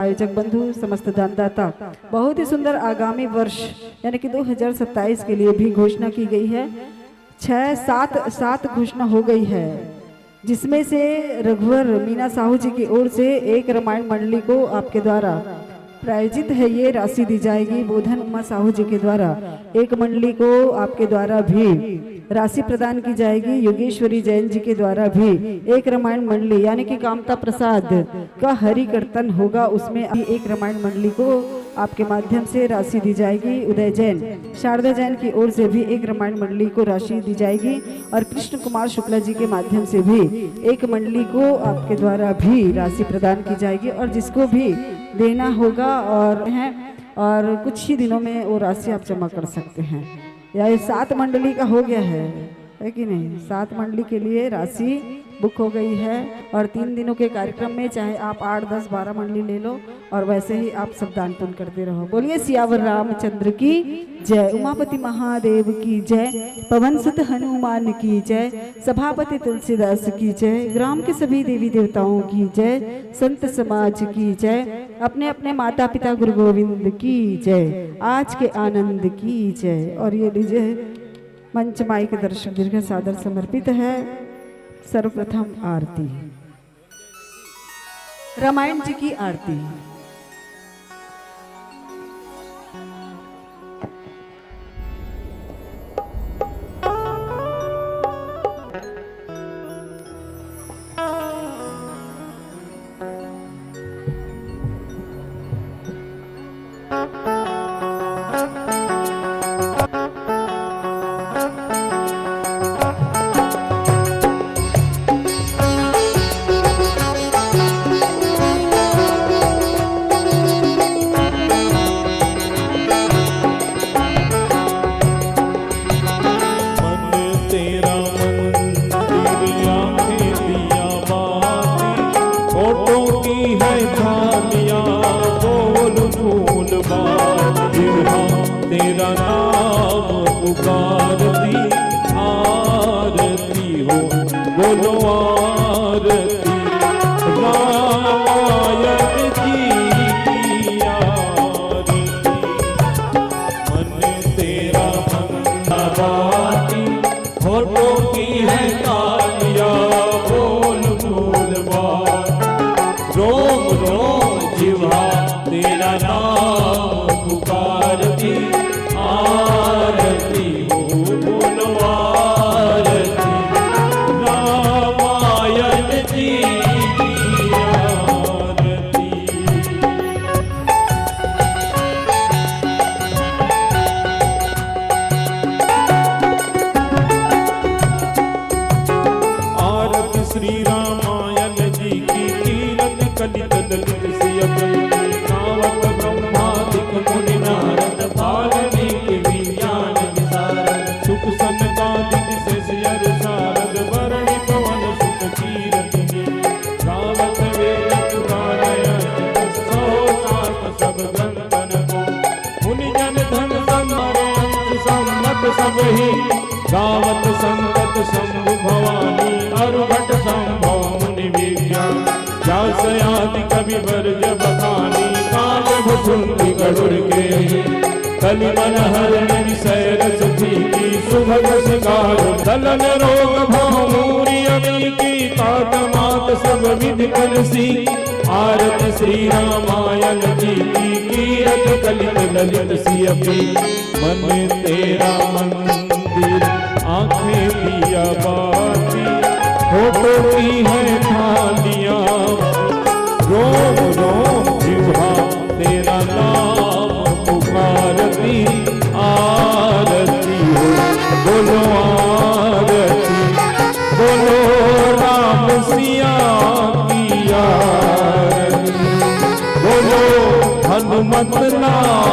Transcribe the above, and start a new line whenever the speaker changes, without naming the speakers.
आयोजक बंधु, समस्त दानदाता, बहुत ही सुंदर आगामी वर्ष यानी कि 2027 के लिए भी घोषणा की गई है। 6-7 घोषणा हो गई है, जिसमें से रघुवर मीना साहू जी की ओर से एक रामायण मंडली को आपके द्वारा प्रायोजित है, ये राशि दी जाएगी। बोधन उमा साहू जी के द्वारा एक मंडली को आपके द्वारा भी राशि प्रदान की जाएगी। योगेश्वरी जैन जी के द्वारा भी एक रामायण मंडली यानी कि कामता प्रसाद का हरि कीर्तन होगा, उसमें एक रामायण मंडली को आपके माध्यम से राशि दी जाएगी। उदय जैन, शारदा जैन की ओर से भी एक रामायण मंडली को राशि दी जाएगी और कृष्ण कुमार शुक्ला जी के माध्यम से भी एक मंडली को आपके द्वारा भी राशि प्रदान की जाएगी। और जिसको भी देना होगा और कुछ ही दिनों में वो राशि आप जमा कर सकते हैं। या ये 7 मंडली का हो गया है कि नहीं? 7 मंडली के लिए राशि बुक हो गई है और 3 दिनों के कार्यक्रम में चाहे आप 8, 10, 12 मंडली ले लो और वैसे ही आप सब दान पुण्य करते रहो। बोलिए सियावर रामचंद्र की जय, उमापति महादेव की जय, पवन सुत हनुमान की जय, सभापति तुलसीदास की जय, ग्राम के सभी देवी देवताओं की जय, संत समाज की जय, अपने अपने माता पिता गुरु गोविंद की जय, आज के आनंद की जय। और ये लीजिए मंच माई के दर्शन दीर्घ सादर समर्पित है। सर्वप्रथम आरती, रामायण जी की आरती।
तेरा नाम पुकारती आरती हो, बोलो आरती। रामायण जी की आरती, मन तेरा मंदाबाती, होठों की है तालियां, बोल बोल बात, रोम रोम जिह्वा तेरा नाम पुकारती आरती हो, बोलो आरती। रामायण जी की आरती। आरती श्री रामायण जी की, कीरत कलित ललित सिय कल्पी, नावत ब्रह्मादिक मुनि नारद, वाल्मीकि विज्ञान विशारद, सुख सनकादिक शेषयर सारद, वरणि पवन सुत कीरति, गावत वेद पुराण सौ सात सब ग्रंथन को, मुनि जन धन संवर अंश सम्मत सब ही, गावत संगत शंभु भवानी, अरुभट संभव मुनि विज्ञान, व्यास आदि कवि वर्ज बखानी, काल भुसुंडी गरुड़ के, कलिमन हरण विषय रस की, सुभग शिकार दलन रोग भौमूरि अमी की, तात मात सब विधि कलसी, आरत श्री रामायण जी की, कीरत कलित ललित सिय की, मन तेरा मंदिर आंखें दिया बाती, होठों की है थालियां, रोम रोम जिह्वा तेरा नाम पुकारती आरती हो, बोलो आरती, बोलो राम सिया की आरती, बोलो हनुमत लाल